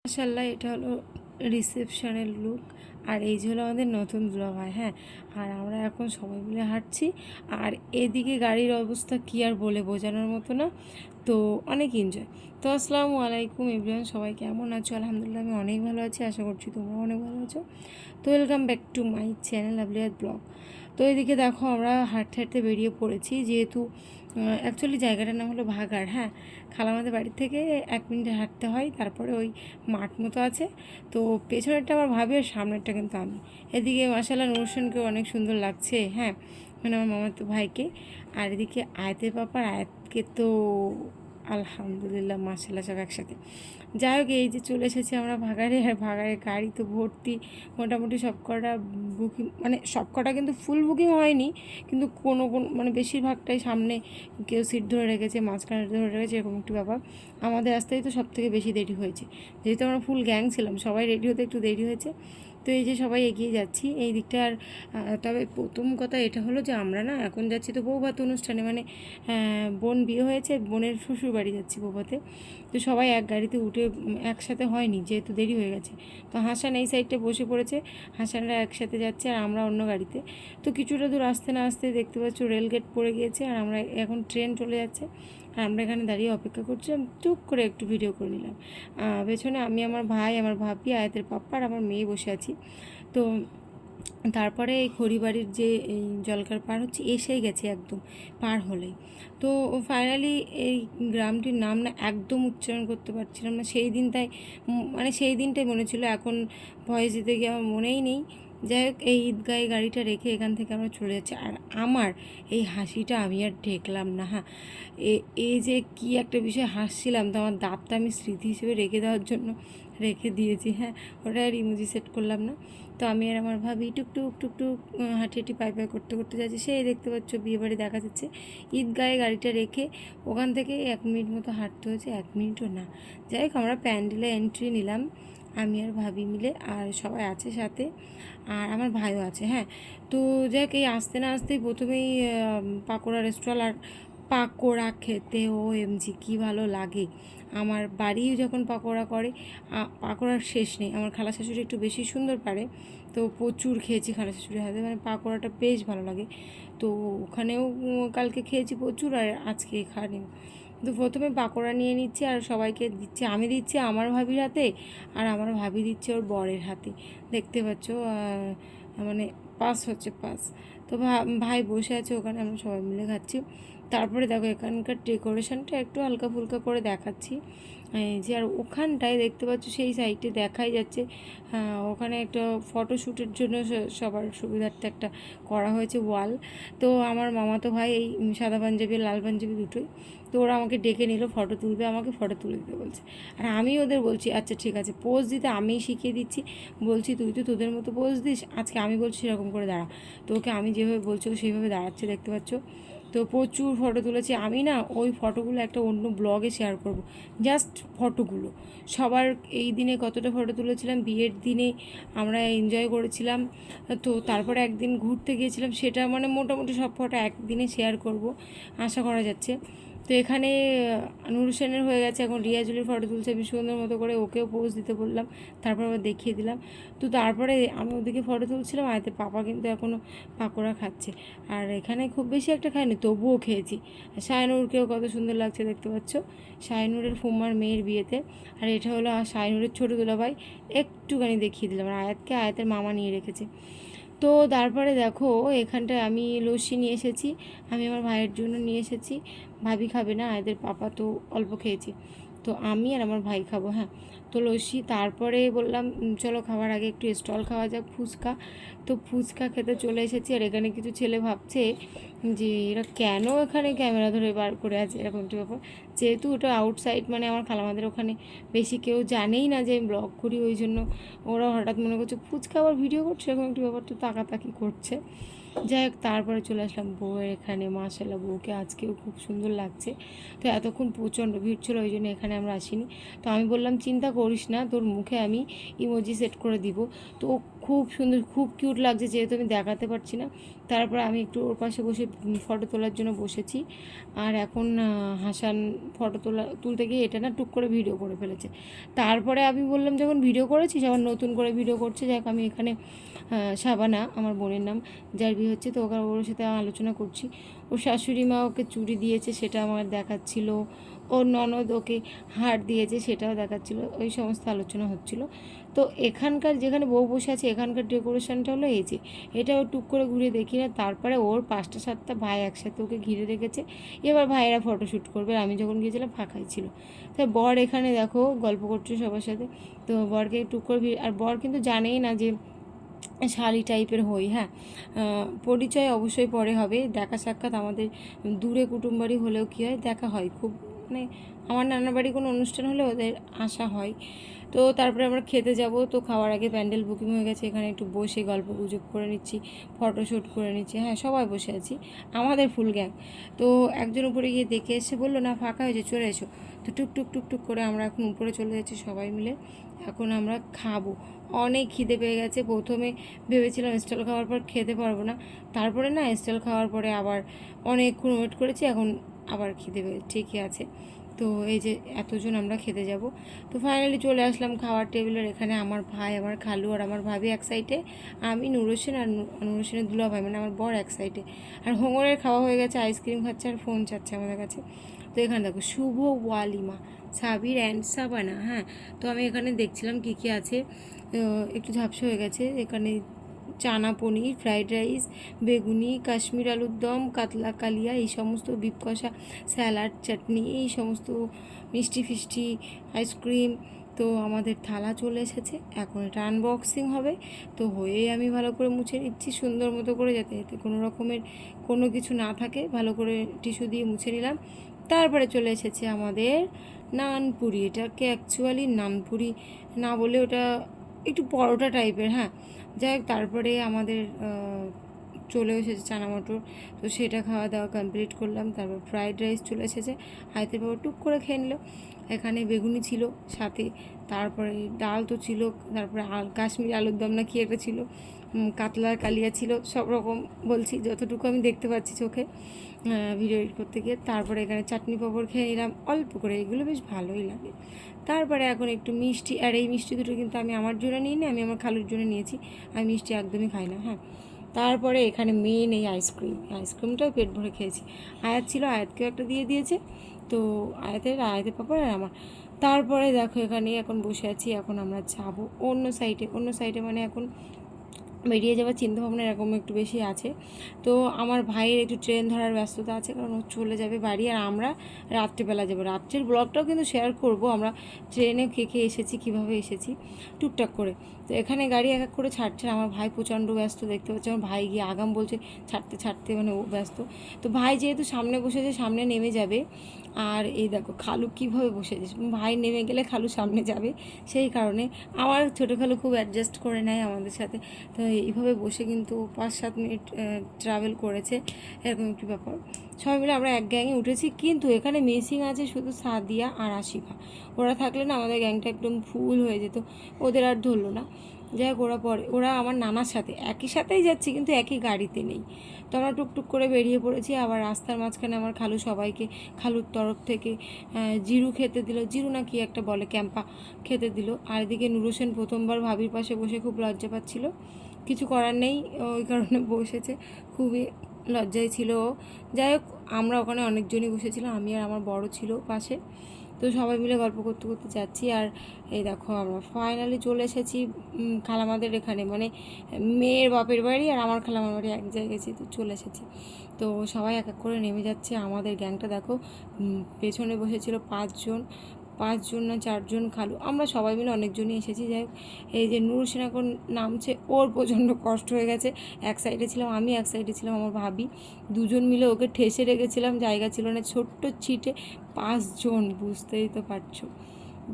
মাশাআল্লাহ, এটা হলো রিসেপশনের লুক। আর এই যে হলো আমাদের নতুন দুলাভাই। হ্যাঁ, আর আমরা এখন সবাই মিলে হাঁটছি। আর এদিকে গাড়ির অবস্থা কি আর বলে বোঝানোর মতো না। তো অনেক এনজয়। তো আসসালামু আলাইকুম এভরিওয়ান, সবাই কেমন আছো? আলহামদুলিল্লাহ আমি অনেক ভালো আছি, আশা করছি তোমরা অনেক ভালো আছো। তো welcome back to my channel লাভলিয়াত ব্লগ। তো এদিকে দেখো আমরা হাঁটতে হাঁটতে বেরিয়ে পড়েছি, যেহেতু অ্যাকচুয়ালি জায়গাটার নাম হলো ভাগাড়। হ্যাঁ, খালামাদের বাড়ির থেকে 1 মিনিটে হাঁটতে হয়, তারপরে ওই মাঠ মতো আছে। তো পেছনেরটা আমার ভাবি আর সামনেরটা কিন্তু আমি। এদিকে মাশাআল্লাহ নুরসেনকেও অনেক সুন্দর লাগছে। হ্যাঁ, মানে আমার মামাতো ভাইকে। আর এদিকে আয়াতের পাপার আয়াতকে তো আলহামদুলিল্লাহ মাশাআল্লাহ সব একসাথে। যাই হোক, এই যে চলে এসেছি আমরা ভাগাড়ে। আর ভাগাড়ে গাড়ি তো ভর্তি, মোটামুটি সব কটা বুকিং, মানে সব কটা কিন্তু ফুল বুকিং হয়নি, কিন্তু কোনো মানে বেশিরভাগটাই সামনে কেউ সিট ধরে রেখেছে, মাঝখানে ধরে রেখেছে, এরকম একটি ব্যাপার। আমাদের আসতেই তো সব থেকে বেশি দেরি হয়েছে, যেহেতু আমরা ফুল গ্যাং ছিলাম, সবাই রেডি হতে একটু দেরি হয়েছে। তো এই যে সবাই এগিয়ে যাচ্ছি এই দিকটা। আর তবে প্রথম কথা এটা হলো যে আমরা না এখন যাচ্ছি তো বৌভাত অনুষ্ঠানে, মানে বোন বিয়ে হয়েছে, বোনের শ্বশুর বাড়ি যাচ্ছি বৌভাতে। তো সবাই এক গাড়িতে উঠে একসাথে হয়নি, যেহেতু দেরি হয়ে গেছে। তো হাসান এই সাইডটা বসে পড়েছে, হাসানরা একসাথে যাচ্ছে আর আমরা অন্য গাড়িতে। তো কিছুটা দূর আসতে না আসতে দেখতে পাচ্ছ রেলগেট পড়ে গিয়েছে, আর আমরা এখন ট্রেন চলে যাচ্ছে। আর আমরা এখানে দাঁড়িয়ে অপেক্ষা করছিলাম, চুপ করে একটু ভিডিও করে নিলাম। পেছনে আমি, আমার ভাই, আমার ভাবি, আয়াতের পাপ্পা আর আমার মেয়ে বসে আছি। তো তারপরে এই খড়িবাড়ির যে এই জলকার পার হচ্ছে, এসেই গেছে একদম পার হলেই। তো ফাইনালি এই গ্রামটির নাম না একদম উচ্চারণ করতে পারছিলাম না সেই দিন, তাই মানে সেই দিনটাই মনে ছিল, এখন ভয়েস দিতে গিয়ে আমার মনেই নেই। যাই হোক, এই ঈদগাহে গাড়িটা রেখে এখান থেকে আমরা চলে যাচ্ছি। আর আমার এই হাসিটা আমি আর ঢেকলাম না। হ্যাঁ, এই যে কি একটা বিষয় হাসছিলাম, তো আমার দাঁতটা আমি স্মৃতি হিসেবে রেখে দেওয়ার জন্য রেখে দিয়েছি। হ্যাঁ, ওটা আর ইমোজি সেট করলাম না। তো আমি আর আমার ভাবি টুকটুক টুকটুক হাঁটি হাঁটি পাই পাই করতে করতে যাচ্ছি। সেই দেখতে পাচ্ছ বিয়েবাড়ি দেখা যাচ্ছে। ঈদগাহে গাড়িটা রেখে ওখান থেকে 1 মিনিট মতো হাঁটতে হয়েছে, 1 মিনিটও না। যাই হোক, আমরা প্যান্ডেলে এন্ট্রি নিলাম, আমি আর ভাবি মিলে, আর সবাই আছে সাথে, আর আমার ভাইও আছে। হ্যাঁ, তো যাই হোক, এই আসতে না আসতেই প্রথমেই পাকোড়া রেস্টুরেন্ট। আর পাকোড়া খেতে ও এমজি কী ভালো লাগে। আমার বাড়ি যখন পাকোড়া করে, পাকোড়ার শেষ নেই। আমার খালা শাশুড়ি একটু বেশি সুন্দর পারে, তো প্রচুর খেয়েছি খালা শাশুড়ির হাতে, মানে পাকোড়াটা বেশ ভালো লাগে। তো ওখানেও কালকে খেয়েছি প্রচুর, আর আজকে খাওয়া। তো প্রথমে পাকোড়া নিয়ে নিচ্ছি আর সবাইকে দিচ্ছি। আমি দিচ্ছি আমার ভাবির হাতে, আর আমার ভাবি দিচ্ছে ওর বরের হাতে। দেখতে পাচ্ছ মানে পাস হচ্ছে, পাস। তো ভাই বসে আছে ওখানে, আমরা সবাই মিলে খাচ্ছি। তারপরে দেখো এখানকার ডেকোরেশনটা একটু হালকা ফুলকা করে দেখাচ্ছি। এই যে, আর ওখানটায় দেখতে পাচ্ছ সেই সাইডে দেখাই যাচ্ছে, ওখানে একটা ফটোশ্যুটের জন্য সবার সুবিধার্থে একটা করা হয়েছে ওয়াল। তো আমার মামাতো ভাই এই সাদা পাঞ্জাবি লাল পাঞ্জাবি দুটোই, তো ওরা আমাকে ডেকে নিল ফটো তুলবে, আমাকে ফটো তুলে দিতে বলছে। আর আমি ওদের বলছি আচ্ছা ঠিক আছে, পোজ দিতে আমিই শিখিয়ে দিচ্ছি। বলছি তুই তো তোদের মতো পোজ দিস, আজকে আমি বলছি সেরকম করে দাঁড়া। তো ওকে আমি যেভাবে বলছি ও সেইভাবে দাঁড়াচ্ছে, দেখতে পাচ্ছ। তো প্রচুর ফটো তুলেছি আমি। না, ওই ফটোগুলো একটা অন্য ব্লগে শেয়ার করব, জাস্ট ফটোগুলো সবার। এই দিনে কতটা ফটো তুলেছিলাম, বিয়ের দিনে আমরা এনজয় করেছিলাম। তো তারপরে একদিন ঘুরতে গিয়েছিলাম, সেটা মানে মোটামুটি সব ফটো একদিনে শেয়ার করব আশা করা যাচ্ছে। তো এখানে নূর হোসেনের হয়ে গেছে, এখন রিয়াজুলির ফটো তুলছে আমি সুন্দর মতো করে, ওকেও পোজ দিতে বললাম, তারপর আবার দেখিয়ে দিলাম। তো তারপরে আমি ওদিকে ফটো তুলছিলাম, আয়তে পাপা কিন্তু এখনও পাকোড়া খাচ্ছে। আর এখানে খুব বেশি একটা খাইনি, তবুও খেয়েছি। শায়নুরকেও কত সুন্দর লাগছে দেখতে পাচ্ছ, শায়নুরের ফুম্মার মেয়ের বিয়েতে। আর এটা হলো শায়নুরের ছোটো দুলাভাই, একটুখানি দেখিয়ে দিলাম। আর আয়াতকে আয়াতের মামা নিয়ে রেখেছে। তো তারপরে দেখো এখানটায় আমি লস্যি নিয়ে এসেছি, আমি আমার ভাইয়ের জন্য নিয়ে এসেছি। ভাবি খাবে না, এদের পাপা তো অল্প খেয়েছি, তো আমি আর আমার ভাই খাবো। হ্যাঁ, তো লস্যি। তারপরে বললাম চলো খাবার আগে একটু স্টল খাওয়া যাক, ফুচকা। তো ফুচকা খেতে চলে এসেছি। আর এখানে কিছু ছেলে ভাবছে যে এরা কেন এখানে ক্যামেরা ধরে বার করে আছে, এরকম একটি ব্যাপার। যেহেতু ওটা আউটসাইড, মানে আমার খালামাদের ওখানে বেশি কেউ জানেই না যে আমি ব্লগ করি, ওই জন্য ওরা হঠাৎ মনে করছে ফুচকা আবার ভিডিও করছে, এরকম একটি ব্যাপার, তো তাকাতাকি করছে। যাই হোক, তারপরে চলে আসলাম বউয়ের এখানে। মাশাআল্লাহ বউকে আজকেও খুব সুন্দর লাগছে। তো এতক্ষণ প্রচণ্ড ভিড় ছিল, ওই জন্য এখানে আমরা আসিনি। তো আমি বললাম চিন্তা করিস না, তোর মুখে আমি ইমোজি সেট করে দিব। তো ও খুব সুন্দর, খুব কিউট লাগছে, যেহেতু আমি দেখাতে পারছি না। তারপরে আমি একটু ওর পাশে বসে ফটো তোলার জন্য বসেছি। আর এখন হাসান ফটো তুলতে গিয়ে এটা না টুক করে ভিডিও করে ফেলেছে। তারপরে আমি বললাম, যখন ভিডিও করেছিস আবার নতুন করে ভিডিও করছে, যাক আমি এখানে শাবানা আমার বোনের নাম, যার বিয়ে হচ্ছে, তো ওর সাথে আলোচনা করছি। ওর শাশুড়ি মা ওকে চুড়ি দিয়েছে, সেটা আমার দেখাচ্ছিল। ওর ননদ ওকে হার দিয়েছে, সেটাও দেখাচ্ছিল। ওই সমস্ত আলোচনা হচ্ছিল। তো এখানকার যেখানে বউ বসে আছে, এখানকার ডেকোরেশনটা হলো এই যে, এটাও টুক করে ঘুরে দেখি না। তারপরে ওর 5টা 7টা ভাই একসাথে ওকে ঘিরে রেখেছে। এবার ভাইয়েরা ফটোশ্যুট করবে, আমি যখন গিয়েছিলাম ফাঁকাই ছিল। তো বর এখানে দেখো গল্প করছে সবার সাথে। তো বরকে টুক করে আর বর কিন্তু জানেই না যে শালি টাইপের হই। হ্যাঁ, পরিচয় অবশ্যই পরে হবে, দেখা সাক্ষাৎ আমাদের দূরে কুটুমবাড়ি হলেও কী হয়, দেখা হয় খুব, মানে আমার নানার বাড়ি কোনো অনুষ্ঠান হলে ওদের আসা হয়। তো তারপরে আমরা খেতে যাব। তো খাওয়ার আগে প্যান্ডেল বুকিং হয়ে গেছে, এখানে একটু বসে গল্প গুজব করে নিচ্ছি, ফটোশ্যুট করে নিচ্ছি। হ্যাঁ, সবাই বসে আছি, আমাদের ফুল গ্যাং। তো একজন উপরে গিয়ে দেখে এসে বললো, না ফাঁকা হয়েছে, চলে এসো। তো টুকটুক টুকটুক করে আমরা এখন উপরে চলে যাচ্ছি সবাই মিলে। এখন আমরা খাবো, অনেক খিদে পেয়ে গেছে। প্রথমে ভেবেছিলাম স্টল খাওয়ার পর খেতে পারবো না, তারপরে না স্টল খাওয়ার পরে আবার অনেকক্ষণ ওয়েট করেছি, এখন আবার খিদে পেয়ে ঠিকই আছে। তো এই যে এতজন আমরা খেতে যাব। তো ফাইনালি চলে আসলাম খাওয়ার টেবিলের এখানে। আমার ভাই, আমার খালু আর আমার ভাবি এক সাইডে, আমি নূর হোসেন আর নূর হোসেনের দুলা ভাই মানে আমার বর এক সাইডে। আর হোঙরের খাওয়া হয়ে গেছে, আইসক্রিম খাচ্ছে আর ফোন চাচ্ছে আমাদের কাছে। তো এখানে দেখো শুভ ওয়ালিমা, সাবির অ্যান্ড সাবানা। হ্যাঁ, তো আমি এখানে দেখছিলাম কী কী আছে। একটু ঝাপসা হয়ে গেছে। এখানে চানা পনির, ফ্রাইড রাইস, বেগুনি, কাশ্মীর আলুর দম, কাতলা কালিয়া, এই সমস্ত, বিপ কষা, স্যালাড, চাটনি, এই সমস্ত মিষ্টি ফিষ্টি, আইসক্রিম। তো আমাদের থালা চলে এসেছে, এখন এটা আনবক্সিং হবে। তো হয়েই আমি ভালো করে মুছে নিচ্ছি সুন্দর মতো করে, যাতে এতে কোনো রকমের কোনো কিছু না থাকে। ভালো করে টিস্যু দিয়ে মুছে নিলাম। তারপরে চলে এসেছে আমাদের নানপুরি। এটাকে অ্যাকচুয়ালি নানপুরি না বলে ওটা একটু পরোটা টাইপের। হ্যাঁ, যাই হোক, তারপরে আমাদের চলে এসেছে চানা মটর। তো সেটা খাওয়া দাওয়া কমপ্লিট করলাম। তারপর ফ্রাইড রাইস চলে এসেছে, হাইতে বাবা টুক করে খেয়ে নিল। এখানে বেগুনি ছিল সাথে, তারপরে ডাল তো ছিল, তারপরে কাশ্মীরি আলুর দম না কি একটা ছিল, কাতলার কালিয়া ছিল, সব রকম বলছি যতটুকু আমি দেখতে পাচ্ছি চোখে ভিডিও এডিট করতে গিয়ে। তারপরে এখানে চাটনি পাঁপড় খেয়ে নিলাম অল্প করে, এগুলো বেশ ভালোই লাগে। তারপরে এখন একটু মিষ্টি, আর এই মিষ্টি দুটো কিন্তু আমি আমার জন্য নিইনি, আমি আমার খালুর জন্য নিয়েছি। আমি মিষ্টি একদমই খাই না। হ্যাঁ, তারপরে এখানে মেন এই আইসক্রিমটাও পেট ভরে খেয়েছি। আয়াত ছিল, আয়াতকেও একটা দিয়ে দিয়েছে। তো আয়াতের পাপড় আর আমার। তারপরে দেখো এখানে এখন বসে আছি, এখন আমরা যাবো অন্য সাইডে মানে এখন বেরিয়ে যাওয়ার চিন্তাভাবনা এরকম একটু বেশি আছে। তো আমার ভাইয়ের একটু ট্রেন ধরার ব্যস্ততা আছে, কারণ ও চলে যাবে বাড়ি, আর আমরা রাত্রেবেলা যাবো। রাত্রের ব্লগটাও কিন্তু শেয়ার করব, আমরা ট্রেনে কে কে এসেছি, কীভাবে এসেছি টুকটাক করে। তো এখানে গাড়ি এক এক করে ছাড়ছে, আমার ভাই প্রচণ্ড ব্যস্ত, দেখতে পাচ্ছি আমার ভাই গিয়ে আগাম বলছে ছাড়তে মানে ও ব্যস্ত। তো ভাই যেহেতু সামনে বসেছে, সামনে নেমে যাবে। আর এই দেখো খালু কীভাবে বসেছে, ভাই নেমে গেলে খালু সামনে যাবে, সেই কারণে আমার ছোটো খালু খুব অ্যাডজাস্ট করে নেয় আমাদের সাথে। তো এইভাবে বসে কিন্তু 5-7 মিনিট ট্রাভেল করেছে, এরকম একটি ব্যাপার। সবাই মিলে আমরা এক গ্যাংয়ে উঠেছি, কিন্তু এখানে মিসিং আছে শুধু সাদিয়া আর আশিফা। ওরা থাকলে না আমাদের গ্যাংটা একদম ফুল হয়ে যেত, ওদের আর ধরলো না। যাই হোক, ওরা আমার নানার সাথে একই সাথেই যাচ্ছি, কিন্তু একই গাড়িতে নেই। তো আমরা টুকটুক করে বেরিয়ে পড়েছি। আবার রাস্তার মাঝখানে আমার খালু সবাইকে খালুর তরফ থেকে জিরু খেতে দিল, জিরু না কি একটা বলে, ক্যাম্পা খেতে দিল। আর এদিকে নূর হোসেন প্রথমবার ভাবির পাশে বসে খুব লজ্জা পাচ্ছিল, কিছু করার নেই, ওই কারণে বসেছে, খুবই লজ্জায় ছিল। যাই হোক, আমরা ওখানে অনেকজনই বসেছিলাম, আমি আর আমার বড় ছিল পাশে। তো সবাই মিলে গল্প করতে করতে যাচ্ছি। আর এই দেখো আমরা ফাইনালি চলে এসেছি খালামাদের এখানে, মানে মেয়ের বাপের বাড়ি আর আমার খালামার বাড়ি এক জায়গায় গেছি, তো চলে এসেছি। তো সবাই এক এক করে নেমে যাচ্ছে। আমাদের গ্যাংটা দেখো, পেছনে বসেছিল 5 জন না 4 জন খালু, আমরা সবাই মিলে অনেকজনই এসেছি। যাই হোক, এই যে নূর হোসেন এখন নামছে, ওর প্রচণ্ড কষ্ট হয়ে গেছে। এক সাইডে ছিলাম আমি, এক সাইডে ছিলাম আমার ভাবি, দুজন মিলে ওকে ঠেসে রেখেছিলাম, জায়গা ছিল না, ছোট্ট ছিটে 5 জন, বুঝতেই তো পারছো।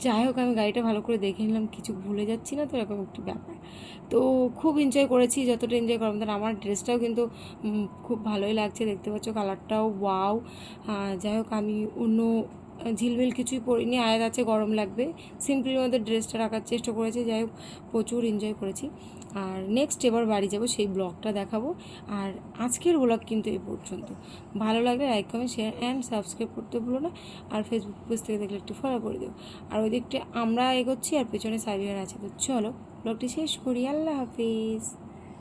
যাই হোক, আমি গাড়িটা ভালো করে দেখে নিলাম, কিছু ভুলে যাচ্ছি না, তো এরকম একটি ব্যাপার। তো খুব এনজয় করেছি, যতটা এনজয় করলাম। তার আমার ড্রেসটাও কিন্তু খুব ভালোই লাগছে, দেখতে পাচ্ছ কালারটাও ওয়াও। যাই হোক, আমি অন্য ঝিলমিল কিছুই পরিনি, আয়াত আছে গরম লাগবে, সিম্পলির মধ্যে ড্রেসটা রাখার চেষ্টা করেছি। যাই হোক, প্রচুর এনজয় করেছি। আর নেক্সট এবার বাড়ি যাব, সেই ব্লগটা দেখাবো। আর আজকের ব্লগ কিন্তু এই পর্যন্ত। ভালো লাগলে like comment share and subscribe করতে ভুলো না। আর ফেসবুক পেজ থেকে দেখলে একটু ফলো করে দেবো। আর ওই দিকটা আমরা এগোচ্ছি আর পেছনে সাবিয়ার আছে। তো চলো ব্লগটি শেষ করি। আল্লাহ হাফিজ।